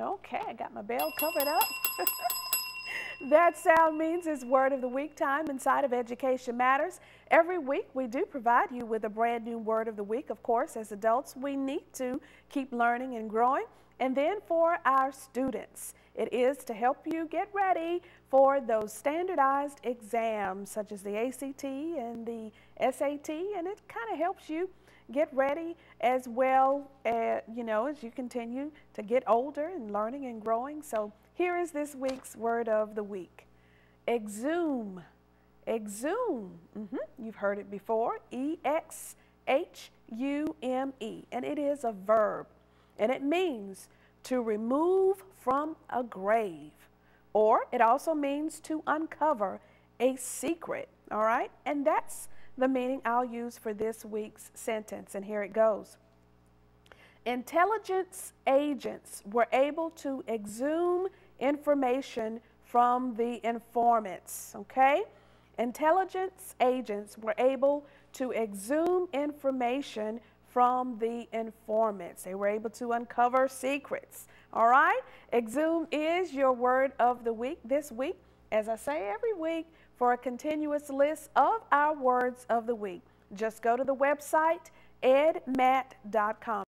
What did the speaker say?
Okay, I got my bell covered up. That sound means it's Word of the Week time inside of Education Matters. Every week we do provide you with a brand new Word of the Week. Of course, as adults, we need to keep learning and growing. And then for our students, it is to help you get ready for those standardized exams such as the ACT and the SAT, and it kind of helps you get ready as well, as you continue to get older and learning and growing. So here is this week's Word of the Week. Exhume. Exhume. You've heard it before. E-X-H-U-M-E. And it is a verb. And it means to remove from a grave. Or it also means to uncover a secret. All right? And that's the meaning I'll use for this week's sentence. And here it goes. Intelligence agents were able to exhume information from the informants. Okay? Intelligence agents were able to exhume information from the informants. They were able to uncover secrets. All right? Exhume is your Word of the Week this week. As I say every week, for a continuous list of our words of the week, just go to the website edmat.com.